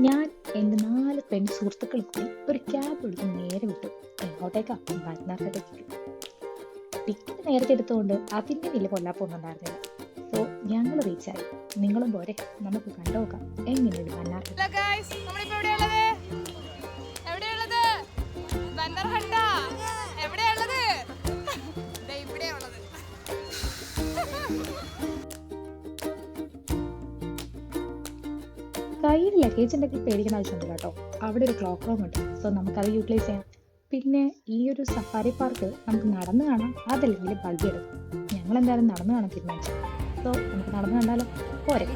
ഞാൻ എൻ്റെ 4 സുഹൃത്തുക്കളും കൂടി ഒരു ക്യാബ് എടുത്ത് നേരെ വിട്ടു. എങ്ങോട്ടേക്കാ? വയനാട്ടിലേക്ക്. ടിക്കറ്റ് നേരത്തെ എടുത്തുകൊണ്ട് അതിൻ്റെ വലിയ പൊല്ലാപ്പൊന്നും ഉണ്ടായിരുന്നില്ല. സോ ഞങ്ങൾ റീച്ചായി. നിങ്ങളും പോരെ, നമുക്ക് കണ്ടുനോക്കാം എങ്ങനെയുണ്ട് വയനാട്ടിൽ. കയ്യിൽ ലഗേജ് ഉണ്ടെങ്കിൽ പേടിക്കുന്ന ആവശ്യമൊന്നുമില്ല കേട്ടോ. അവിടെ ഒരു ക്ലോക്ക് റൂം ഉണ്ട്. സോ നമുക്കത് യൂട്ടിലൈസ് ചെയ്യാം. പിന്നെ ഈ ഒരു സഫാരി പാർക്ക് നമുക്ക് നടന്നു കാണാം, അതല്ലെങ്കിൽ ബഗ്ഗി എടുക്കാം. ഞങ്ങൾ എന്തായാലും നടന്നു കാണാൻ തീരുമാനിച്ചു. സോ നമുക്ക് നടന്നു കണ്ടാലോ? പോരെ.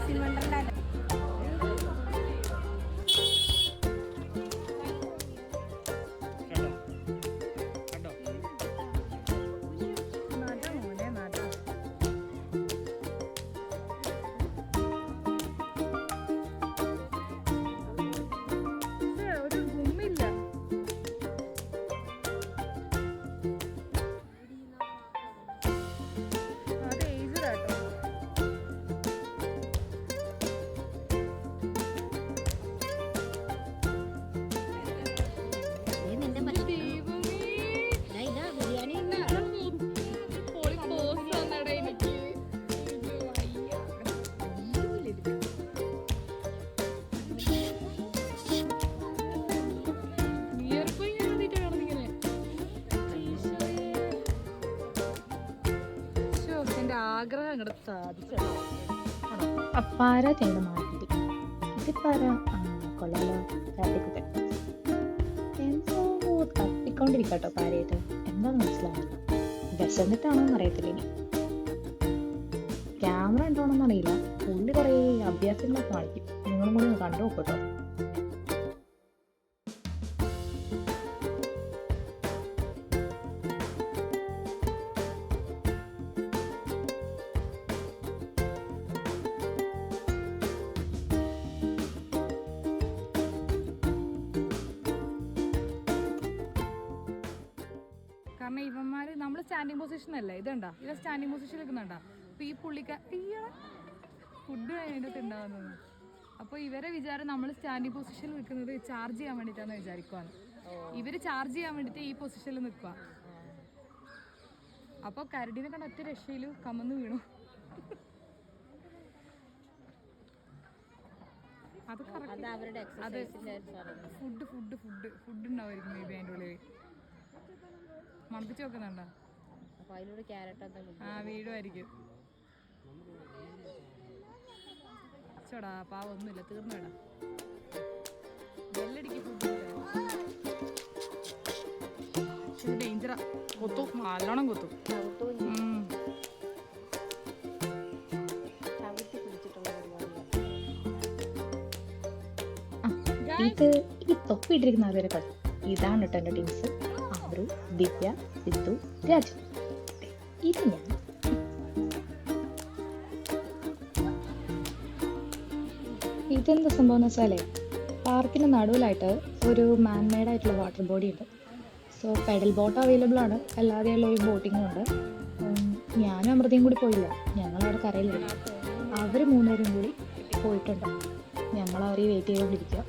ആഗ്രഹം അങ്ങോട്ട് സാധിച്ചോ. അപ്പാര തേങ്ങ മാറ്റി ഇതിപ്പാര കൊള്ളാലോ. കാട്ടിക്കുട്ടെ എന്തോ തപ്പിക്കൊണ്ടിരിക്കട്ടോ പാരയായിട്ട്. എന്താന്ന് മനസ്സിലാവില്ല. വിശന്നിട്ടാണോന്ന് അറിയത്തില്ല. ഇനി ക്യാമറ ഉണ്ടോണെന്ന് അറിയില്ല. പുള്ളി കുറേ അഭ്യാസങ്ങളൊക്കെ കാണിക്കും. നിങ്ങളും കൂടി ഒന്ന് കണ്ടു നോക്കട്ടോ. കാരണം ഇവന്മാര് നമ്മള് സ്റ്റാൻഡിങ് പൊസിഷൻ അല്ലേ, ഇതുണ്ടാ ഇവ സ്റ്റാൻഡിങ് പൊസിഷൻ നിൽക്കുന്നുണ്ടാ. അപ്പൊ ഈ ഫുഡ് കഴിഞ്ഞിട്ട് ഉണ്ടാകുന്നത്. അപ്പൊ ഇവരെ വിചാരം നമ്മൾ സ്റ്റാൻഡിങ് പൊസിഷനിൽ നിൽക്കുന്നത് ചാർജ് ചെയ്യാൻ വേണ്ടിട്ടാന്ന് വിചാരിക്കുവാണ്. ഇവര് ചാർജ് ചെയ്യാൻ വേണ്ടിട്ട് ഈ പൊസിഷനിൽ നിൽക്കുക. അപ്പൊ കരടിനെ കണ്ട ഒറ്റ രക്ഷയില് കമന്ന് വീണു. അത് അത് ഫുഡ് ഉണ്ടാവുമായിരിക്കും മേ ബി അതിൻ്റെ ഉള്ളിൽ. മണപ്പിച്ച് വെക്കുന്നുണ്ടോ? ആ വീടുമായിരിക്കും. ചോടാ പാവൊന്നുമില്ല, തീർന്നുവിടാ. ബെല്ലടിക്ക് ഫുഡ് ഡേഞ്ചറാ. കൊത്തും, നല്ലോണം കൊത്തും. ഇത് ഈ തൊപ്പിയിട്ടിരിക്കുന്ന ആളുടെ കളി ഇതാണ് കേട്ടോ. എൻ്റെ ടീംസ് ആദ്രു, ദിവ്യ, സിദ്ധു, രാജു. ഇത് ഞാൻ. ഇതെന്താ സംഭവം എന്ന് വെച്ചാലേ, പാർക്കിന് നടുവിലായിട്ട് ഒരു മാൻമെയ്ഡ് ആയിട്ടുള്ള വാട്ടർ ബോഡി ഉണ്ട്. സോ പെഡൽ ബോട്ട് അവൈലബിൾ ആണ്. അല്ലാതെയുള്ള ഒരു ബോട്ടിങ്ങും ഉണ്ട്. ഞാനും അമൃതയും കൂടി പോയില്ല. ഞങ്ങളവിടെ കരയിലിരുന്നു. അവർ 3 പേരും കൂടി പോയിട്ടുണ്ട്. ഞങ്ങൾ അവരെ വെയിറ്റ് ചെയ്തുകൊണ്ടിരിക്കുക.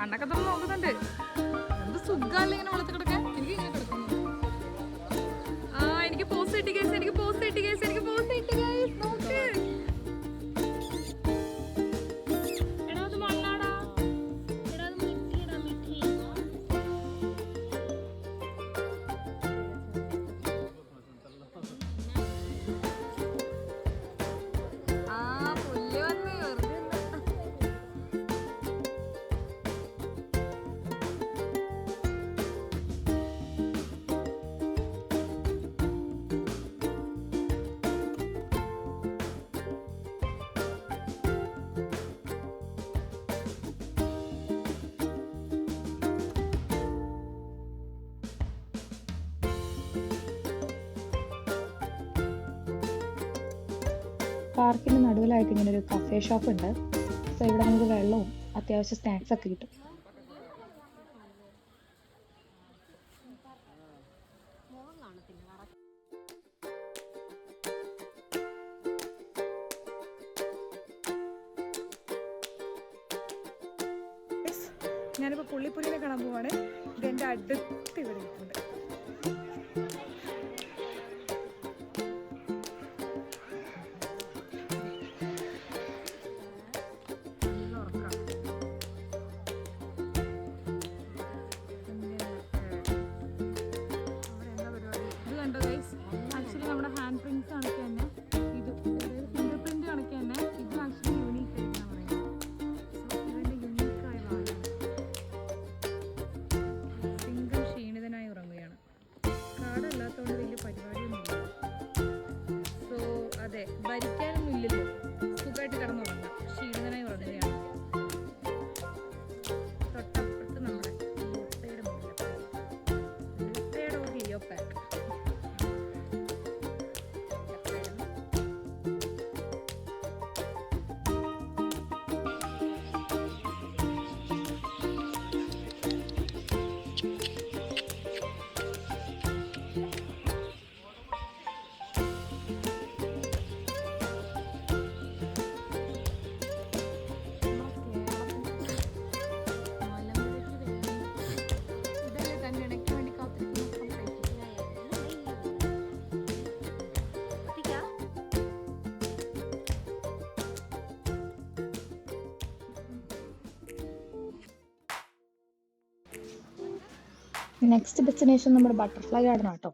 കണ്ണൊക്കെ തുറന്ന് നോക്കുന്നുണ്ട്. എന്ത് സുഖമല്ലേ ഇങ്ങനെ വെള്ളത്തിൽ കിടക്കാൻ. എനിക്ക് ഇങ്ങനെ കിടക്കുന്നു. എനിക്ക് പോസ്റ്റ് കിട്ടി ഗൈസ്, എനിക്ക് പോസ്റ്റ് കിട്ടി ഗൈസ്, എനിക്ക് പോസ്റ്റ് കിട്ടി ഗൈസ്. നോക്ക്, എടാ അത് മണ്ണാടാ. എടാ അത് മിഠായി. പാർക്കിൻ്റെ നടുവിലായിട്ട് ഇങ്ങനെ ഒരു കഫേ ഷോപ്പ് ഉണ്ട്. സോ ഇവിടെ നമുക്ക് വെള്ളവും അത്യാവശ്യം സ്നാക്സ് ഒക്കെ കിട്ടും. ഞാനിപ്പോൾ പുള്ളിപ്പുലിനെ കാണാൻ പോവാണ്. ഇതെൻ്റെ അടുത്ത് ഇവിടെ നിൽക്കുന്നുണ്ട്. ഇത് കണ്ടോ ഗൈസ്, ആക്ച്വലി നമ്മുടെ ഹാൻഡ് പ്രിന്റ്സ് കണക്ക് തന്നെ ഇത് ഫിംഗർ പ്രിന്റ് കണക്ക് തന്നെ ഇത് ആക്ച്വലി യൂണീക്ക് ആയിട്ടാണ് പറയുന്നത്. സോ ഇതിൻ്റെ യൂണീക്കായ ഭാഗമാണ്. സിംഗം ക്ഷീണിതനായി ഉറങ്ങുകയാണ്. കാടല്ലാത്തതുകൊണ്ട് വലിയ പരിപാടിയൊന്നുമില്ല. സോ അതെ, ഭരിക്കാനൊന്നും ഇല്ലല്ലോ, സുഖമായിട്ട് കിടന്നുറങ്ങാം. ക്ഷീണിതനായി ഉറങ്ങുകയാണ്. തൊട്ടപ്പുറത്ത് നമ്മുടെ ലിയോപ്പയുടെ ലിയോപ്പയുടെ ഒരു ലിയോപ്പാക്ക്. ഇതല്ലേ തന്നെ ഇടയ്ക്ക് വേണ്ടി കാത്തിരിക്കുന്ന നെക്സ്റ്റ് ഡെസ്റ്റിനേഷൻ നമ്മുടെ ബട്ടർഫ്ലൈ ഗാർഡൻ ആട്ടോ.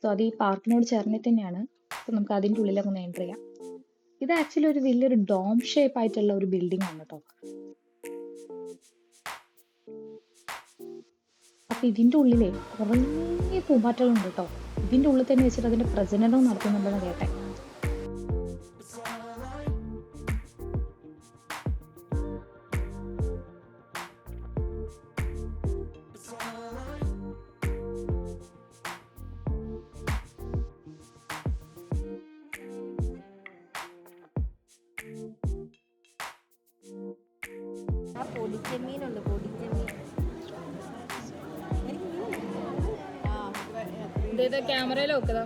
സോ അത് ഈ പാർക്കിനോട് ചേർന്നിട്ട് തന്നെയാണ്. സോ നമുക്ക് അതിൻ്റെ ഉള്ളിലൊക്കെ ഒന്ന് എൻ്റർ ചെയ്യാം. ഇത് ആക്ച്വലി ഒരു വലിയൊരു ഡോം ഷേപ്പ് ആയിട്ടുള്ള ഒരു ബിൽഡിംഗ് ആണ് കേട്ടോ. അപ്പൊ ഇതിൻ്റെ ഉള്ളിലെ കുറേ പൂമ്പാറ്റകളുണ്ട് കേട്ടോ. ഇതിൻ്റെ ഉള്ളിൽ തന്നെ വെച്ചിട്ട് അതിന്റെ പ്രജനനവും നടത്തുന്നുണ്ടെന്ന് കേട്ടെ. പൊടിച്ചെമ്മീനുണ്ട്, പൊടിച്ചെമ്മീൻ. ക്യാമറയിൽ നോക്കതാ.